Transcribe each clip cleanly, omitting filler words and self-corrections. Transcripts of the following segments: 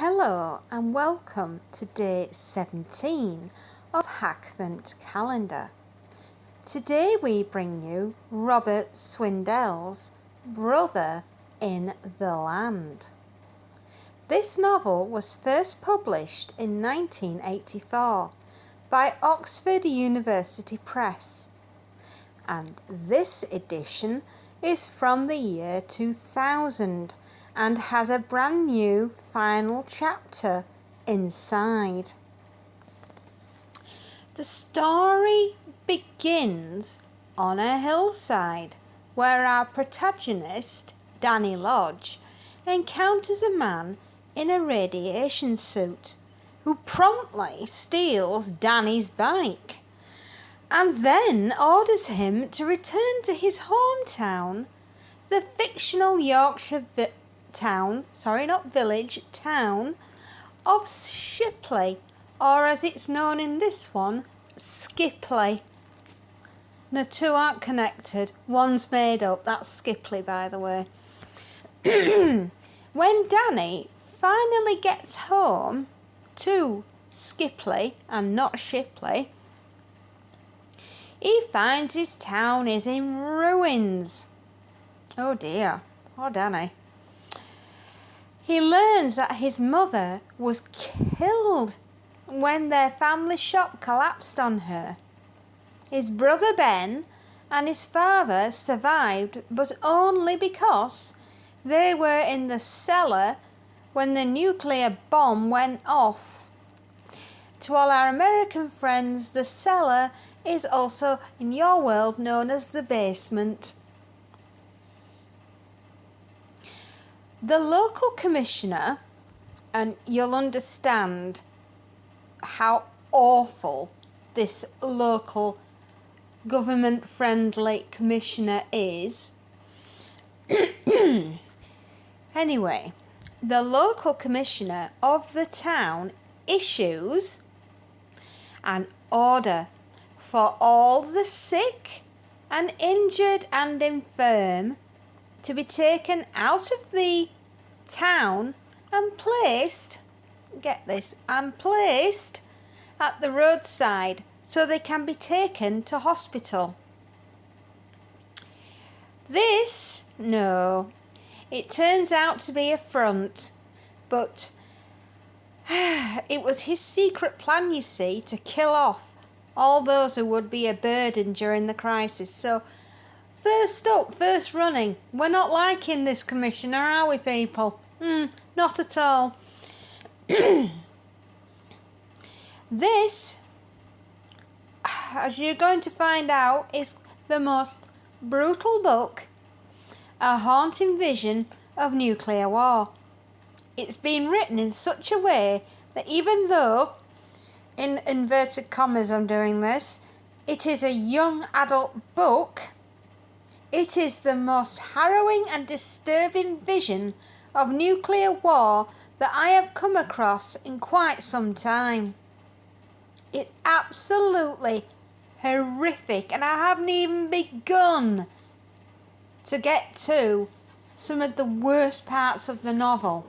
Hello and welcome to day 17 of Hackvent calendar. Today we bring you Robert Swindells' Brother in the Land. This novel was first published in 1984 by Oxford University Press, and this edition is from the year 2000 and has a brand new final chapter inside. The story begins on a hillside where our protagonist, Danny Lodge, encounters a man in a radiation suit who promptly steals Danny's bike and then orders him to return to his hometown, the fictional Yorkshire town of Shipley, or as it's known in this one, Skipley. The two aren't connected, one's made up, that's Skipley by the way. When Danny finally gets home to Skipley and not Shipley, he finds his town is in ruins. Oh dear, poor Danny. He learns that his mother was killed when their family shop collapsed on her. His brother Ben and his father survived, but only because they were in the cellar when the nuclear bomb went off. To all our American friends, the cellar is also in your world known as the basement. The local commissioner, and you'll understand how awful this local government-friendly commissioner is. Anyway, the local commissioner of the town issues an order for all the sick and injured and infirm to be taken out of the town and placed at the roadside so they can be taken to hospital. It turns out to be a front, but it was his secret plan, you see, to kill off all those who would be a burden during the crisis. So first up, first running. We're not liking this commissioner, are we, people? Not at all. This, as you're going to find out, is the most brutal book, a haunting vision of nuclear war. It's been written in such a way that even though, in inverted commas I'm doing this, it is a young adult book, it is the most harrowing and disturbing vision of nuclear war that I have come across in quite some time. It's absolutely horrific, and I haven't even begun to get to some of the worst parts of the novel.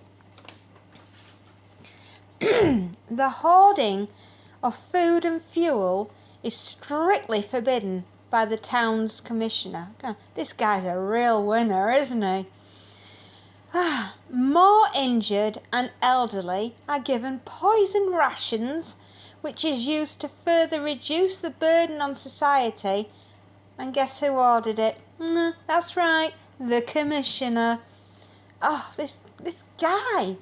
The hoarding of food and fuel is strictly forbidden by the town's commissioner. This guy's a real winner, isn't he? More injured and elderly are given poison rations, which is used to further reduce the burden on society. And guess who ordered it? That's right, the commissioner. Oh, this guy,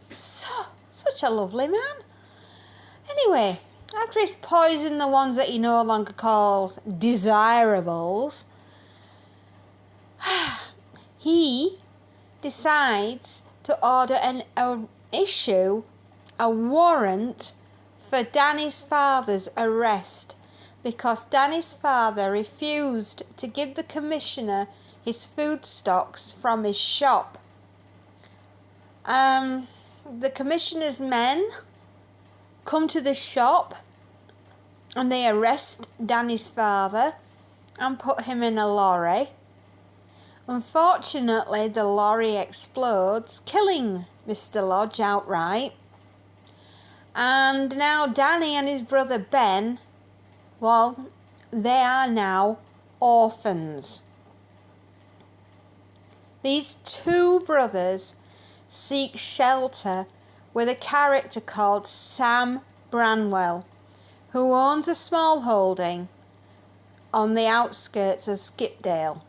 such a lovely man. Anyway, after he's poisoned the ones that he no longer calls desirables, he decides to order issue a warrant for Danny's father's arrest because Danny's father refused to give the commissioner his food stocks from his shop. The commissioner's men come to the shop and they arrest Danny's father and put him in a lorry. Unfortunately, the lorry explodes, killing Mr. Lodge outright. And now Danny and his brother Ben, well, they are now orphans. These two brothers seek shelter with a character called Sam Branwell, who owns a small holding on the outskirts of Skipdale.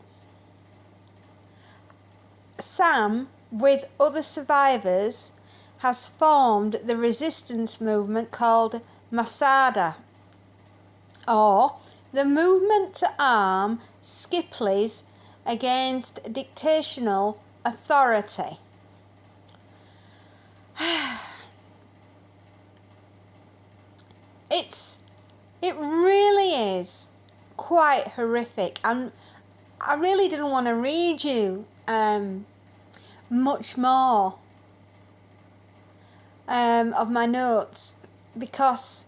Sam, with other survivors, has formed the resistance movement called Masada, or the movement to arm Skipleys against dictatorial authority. It really is quite horrific, and I really didn't want to read you much more of my notes, because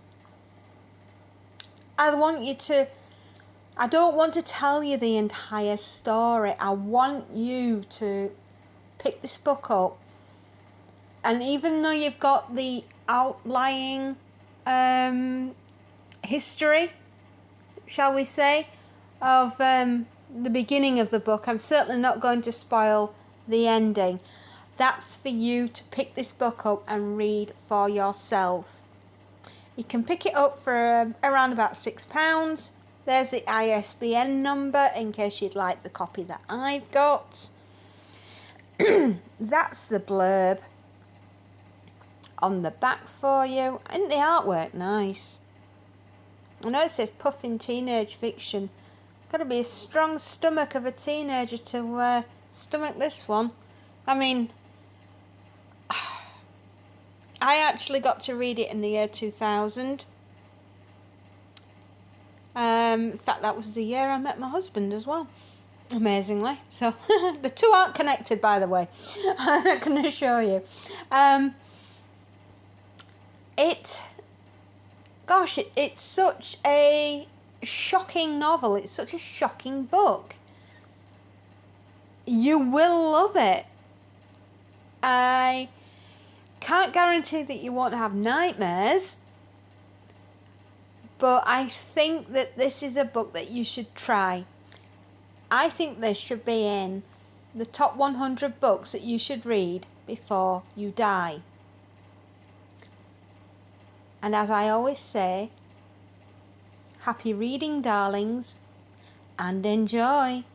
I don't want to tell you the entire story. I want you to pick this book up, and even though you've got the outlying history, shall we say, of the beginning of the book, I'm certainly not going to spoil the ending. That's for you to pick this book up and read for yourself. You can pick it up for around about £6. There's the ISBN number in case you'd like the copy that I've got. That's the blurb on the back for you. Isn't the artwork nice? I know it says puffin teenage fiction. Got to be a strong stomach of a teenager to stomach this one. I mean, I actually got to read it in the year 2000. In fact, that was the year I met my husband as well, amazingly. So the two aren't connected, by the way. I can assure you. It's such a shocking novel. It's such a shocking book. You will love it. I can't guarantee that you won't have nightmares, but I think that this is a book that you should try. I think this should be in the top 100 books that you should read before you die. And as I always say, happy reading, darlings, and enjoy.